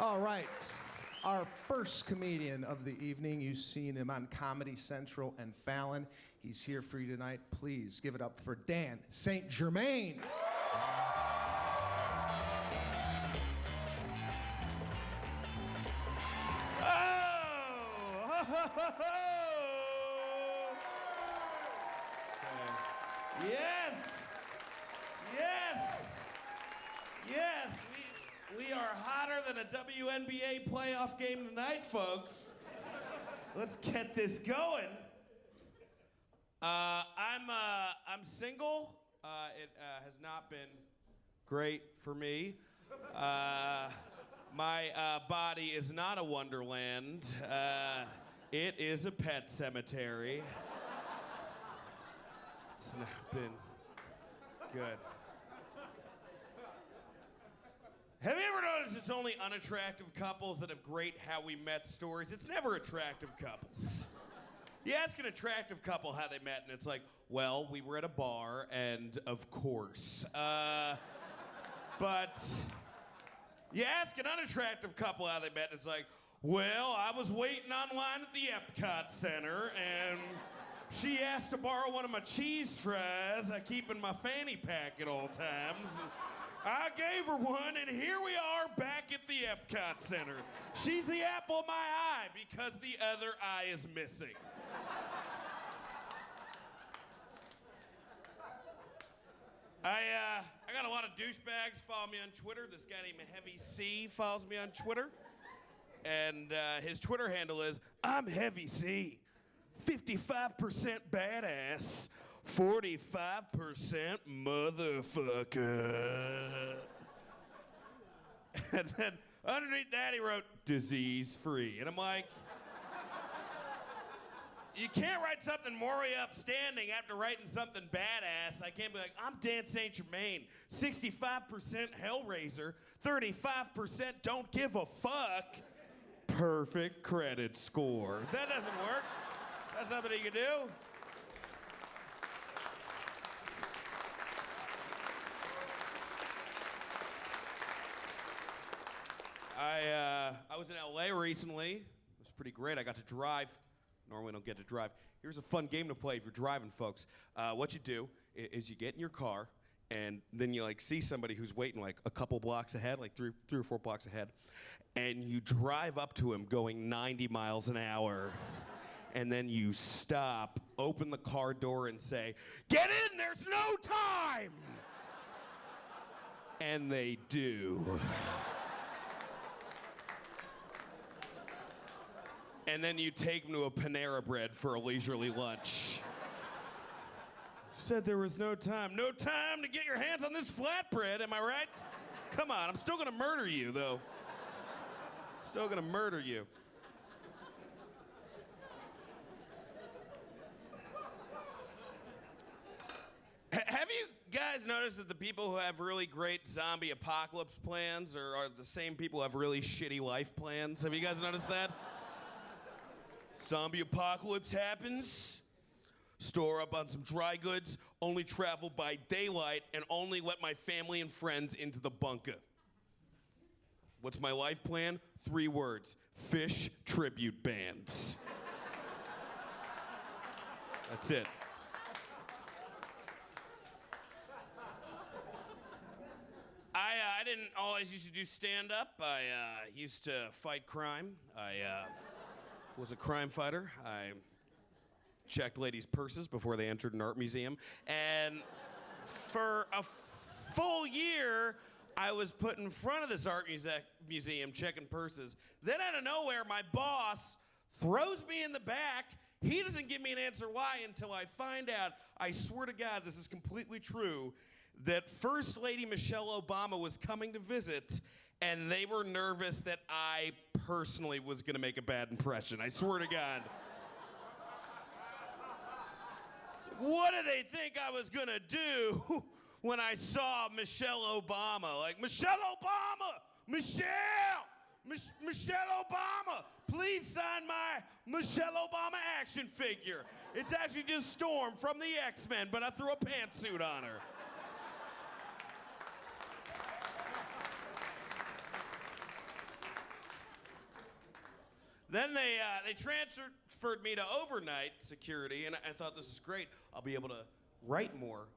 All right. Our first comedian of the evening. You've seen him on Comedy Central and Fallon. He's here for you tonight. Please give it up for Dan St. Germain. Yes! Yes! Yes! We are hotter than a WNBA playoff game tonight, folks. Let's get this going. I'm single. It has not been great for me. My body is not a wonderland. It is a pet cemetery. It's not been good. Have you ever noticed it's only unattractive couples that have great how we met stories? It's never attractive couples. You ask an attractive couple how they met, and it's like, well, we were at a bar, and of course. But you ask an unattractive couple how they met, and it's like, well, I was waiting online at the Epcot Center, and she asked to borrow one of my cheese fries I keep in my fanny pack at all times. I gave her one, and here we are back at the Epcot Center. She's the apple of my eye because the other eye is missing. I got a lot of douchebags follow me on Twitter. This guy named Heavy C follows me on Twitter. And his Twitter handle is, I'm Heavy C. 55% badass, 45% motherfucker. And then underneath that he wrote, disease free. And I'm like, you can't write something morally upstanding after writing something badass. I can't be like, I'm Dan St. Germain, 65% Hellraiser, 35% don't give a fuck. Perfect credit score. That doesn't work. That's nothing you can do. I was in LA recently. It was pretty great. I got to drive. Normally I don't get to drive. Here's a fun game to play if you're driving, folks. What you do is you get in your car, and then you see somebody who's waiting a couple blocks ahead, three or four blocks ahead, and you drive up to him going 90 miles an hour. And then you stop, open the car door, and say, get in, there's no time! And they do. And then you take them to a Panera Bread for a leisurely lunch. Said there was no time. No time to get your hands on this flatbread, am I right? Come on, I'm still gonna murder you, though. Still gonna murder you. Have you guys noticed that the people who have really great zombie apocalypse plans are the same people who have really shitty life plans? Have you guys noticed that? Zombie apocalypse happens, store up on some dry goods, only travel by daylight, and only let my family and friends into the bunker. What's my life plan? 3 words: fish tribute bands. That's it. I didn't always used to do stand-up. I used to fight crime. I was a crime fighter. I checked ladies' purses before they entered an art museum. And for a full year, I was put in front of this art museum checking purses. Then out of nowhere, my boss throws me in the back. He doesn't give me an answer why until I find out, I swear to God, this is completely true, that First Lady Michelle Obama was coming to visit, and they were nervous that I personally was gonna make a bad impression. I swear to God. What did they think I was gonna do when I saw Michelle Obama? Michelle Obama! Michelle Obama! Please sign my Michelle Obama action figure. It's actually just Storm from the X-Men, but I threw a pantsuit on her. Then they transferred me to overnight security, and I thought, this is great. I'll be able to write more.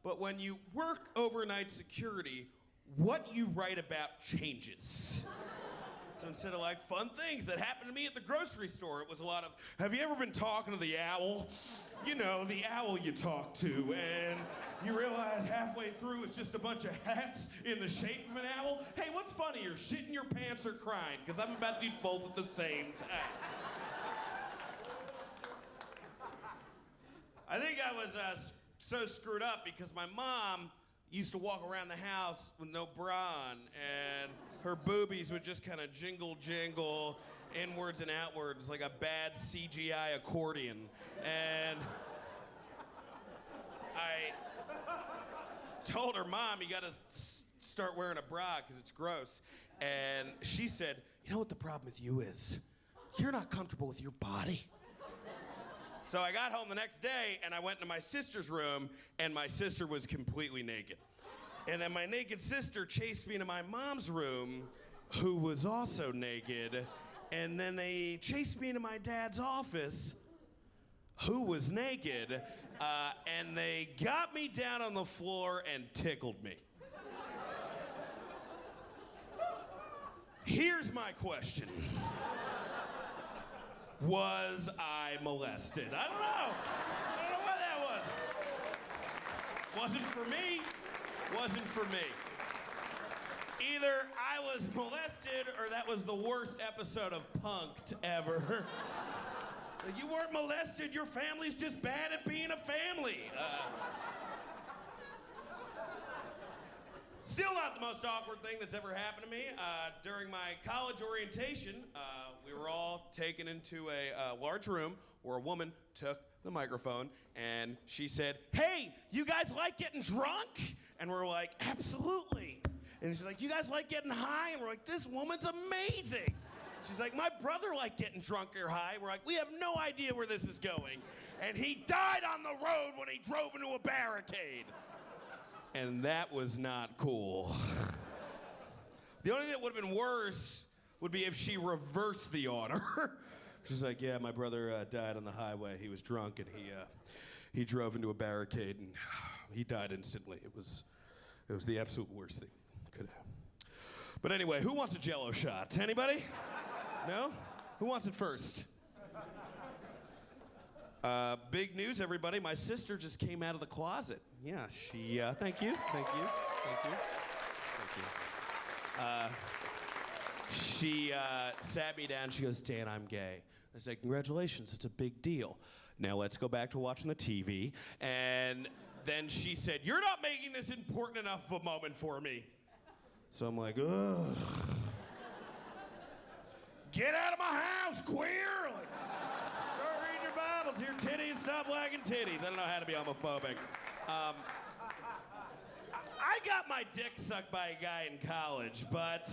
But when you work overnight security, what you write about changes. So instead of like fun things that happened to me at the grocery store, it was a lot of, have you ever been talking to the owl? You know, the owl you talk to, and you realize halfway through it's just a bunch of hats in the shape of an owl. Hey, what's funnier, shitting your pants or crying? Because I'm about to do both at the same time. I think I was so screwed up because my mom used to walk around the house with no bra on, and her boobies would just kind of jingle inwards and outwards like a bad CGI accordion. And I told her, Mom, you gotta start wearing a bra because it's gross. And she said, you know what the problem with you is? You're not comfortable with your body. So I got home the next day and I went into my sister's room and my sister was completely naked. And then my naked sister chased me into my mom's room, who was also naked. And then they chased me into my dad's office, who was naked. And they got me down on the floor and tickled me. Here's my question. Was I molested? I don't know. I don't know what that was. Wasn't for me. Wasn't for me. Either I was molested or that was the worst episode of Punk'd ever. You weren't molested, your family's just bad at being a family. Still not the most awkward thing that's ever happened to me. During my college orientation, we were all taken into a large room where a woman took the microphone and she said, hey, you guys like getting drunk? And we're like, absolutely. And she's like, you guys like getting high? And we're like, this woman's amazing. She's like, my brother liked getting drunk or high. We're like, we have no idea where this is going. And he died on the road when he drove into a barricade. And that was not cool. The only thing that would have been worse would be if she reversed the order. She's like, yeah, my brother died on the highway. He was drunk and he drove into a barricade and he died instantly. It was the absolute worst thing that could happen. But anyway, who wants a Jell-O shot? Anybody? No? Who wants it first? Big news, everybody. My sister just came out of the closet. Yeah, she, thank you. She sat me down. She goes, Dan, I'm gay. I said, congratulations, it's a big deal. Now let's go back to watching the TV. And then she said, you're not making this important enough of a moment for me. So I'm like, ugh. Get out of my house, queer! Like, start reading your Bible to your titties, stop liking titties. I don't know how to be homophobic. I got my dick sucked by a guy in college, but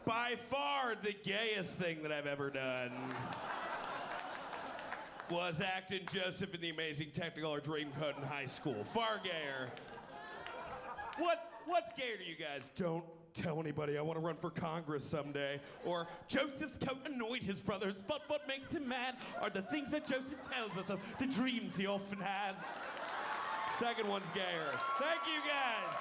by far the gayest thing that I've ever done was acting Joseph in the Amazing Technicolor Dreamcoat in high school. Far gayer. What's gayer to you guys? Don't tell anybody, I want to run for Congress someday. Or Joseph's coat annoyed his brothers, but what makes him mad are the things that Joseph tells us of the dreams he often has. Second one's gayer. Thank you guys.